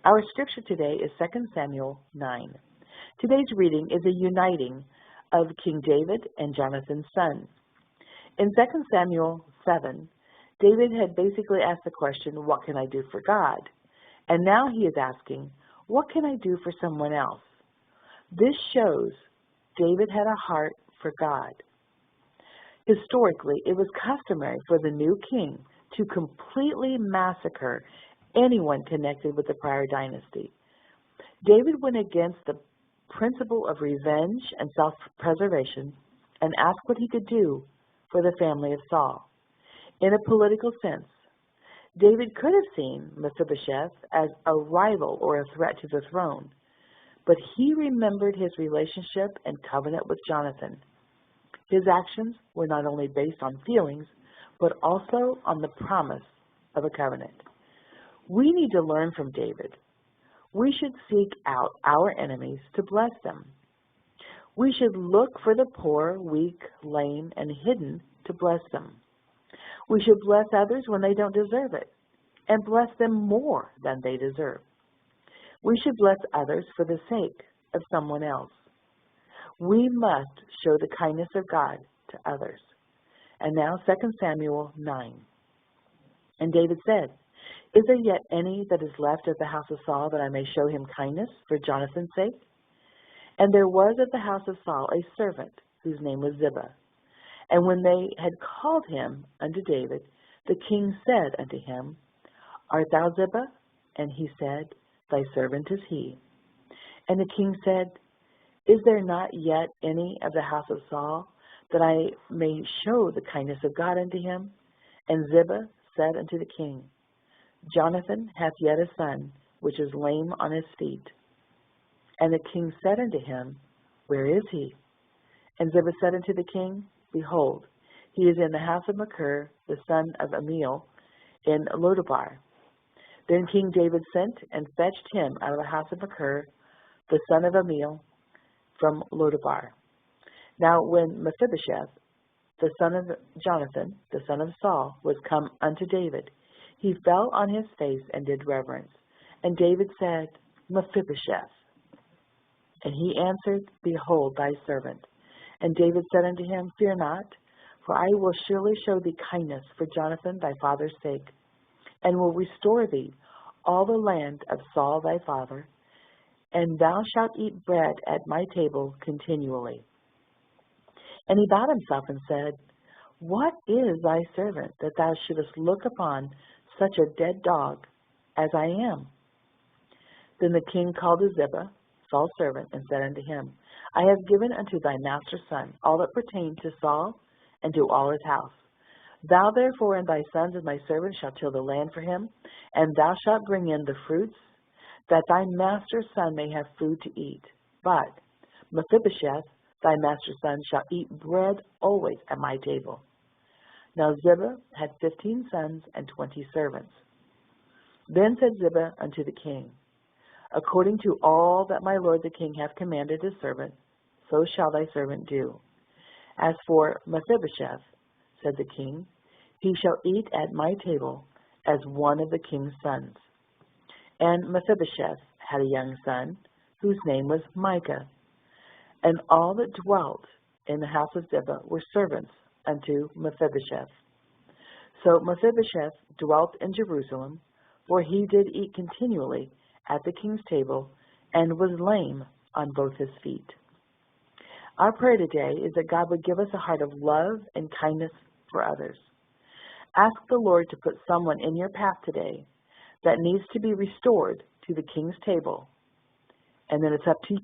Our scripture today is 2 Samuel 9. Today's reading is a uniting of King David and Jonathan's son. In 2 Samuel 7, David had basically asked the question, what can I do for God? And now he is asking, what can I do for someone else? This shows David had a heart for God. Historically, it was customary for the new king to completely massacre anyone connected with the prior dynasty. David went against the principle of revenge and self-preservation and asked what he could do for the family of Saul. In a political sense, David could have seen Mephibosheth as a rival or a threat to the throne, but he remembered his relationship and covenant with Jonathan. His actions were not only based on feelings, but also on the promise of a covenant. We need to learn from David. We should seek out our enemies to bless them. We should look for the poor, weak, lame, and hidden to bless them. We should bless others when they don't deserve it, and bless them more than they deserve. We should bless others for the sake of someone else. We must show the kindness of God to others. And now 2 Samuel 9. And David said, is there yet any that is left of the house of Saul, that I may show him kindness for Jonathan's sake? And there was at the house of Saul a servant, whose name was Ziba. And when they had called him unto David, the king said unto him, art thou Ziba? And he said, thy servant is he. And the king said, is there not yet any of the house of Saul, that I may show the kindness of God unto him? And Ziba said unto the king, Jonathan hath yet a son, which is lame on his feet. And the king said unto him, where is he? And Ziba said unto the king, behold, he is in the house of Machir, the son of Amiel, in Lodabar. Then King David sent and fetched him out of the house of Machir, the son of Amiel, from Lodabar. Now when Mephibosheth, the son of Jonathan, the son of Saul, was come unto David, he fell on his face and did reverence. And David said, Mephibosheth. And he answered, behold, thy servant. And David said unto him, fear not, for I will surely show thee kindness for Jonathan thy father's sake, and will restore thee all the land of Saul thy father, and thou shalt eat bread at my table continually. And he bowed himself and said, what is thy servant, that thou shouldest look upon such a dead dog as I am? Then the king called to Ziba, Saul's servant, and said unto him, I have given unto thy master's son all that pertained to Saul and to all his house. Thou therefore and thy sons and thy servants shall till the land for him, and thou shalt bring in the fruits, that thy master's son may have food to eat. But Mephibosheth, thy master's son, shall eat bread always at my table. Now Ziba had 15 sons and 20 servants. Then said Ziba unto the king, according to all that my lord the king hath commanded his servant, so shall thy servant do. As for Mephibosheth, said the king, he shall eat at my table as one of the king's sons. And Mephibosheth had a young son, whose name was Micah. And all that dwelt in the house of Ziba were servants unto Mephibosheth. So Mephibosheth dwelt in Jerusalem, for he did eat continually at the king's table, and was lame on both his feet. Our prayer today is that God would give us a heart of love and kindness for others. Ask the Lord to put someone in your path today that needs to be restored to the king's table, and then it's up to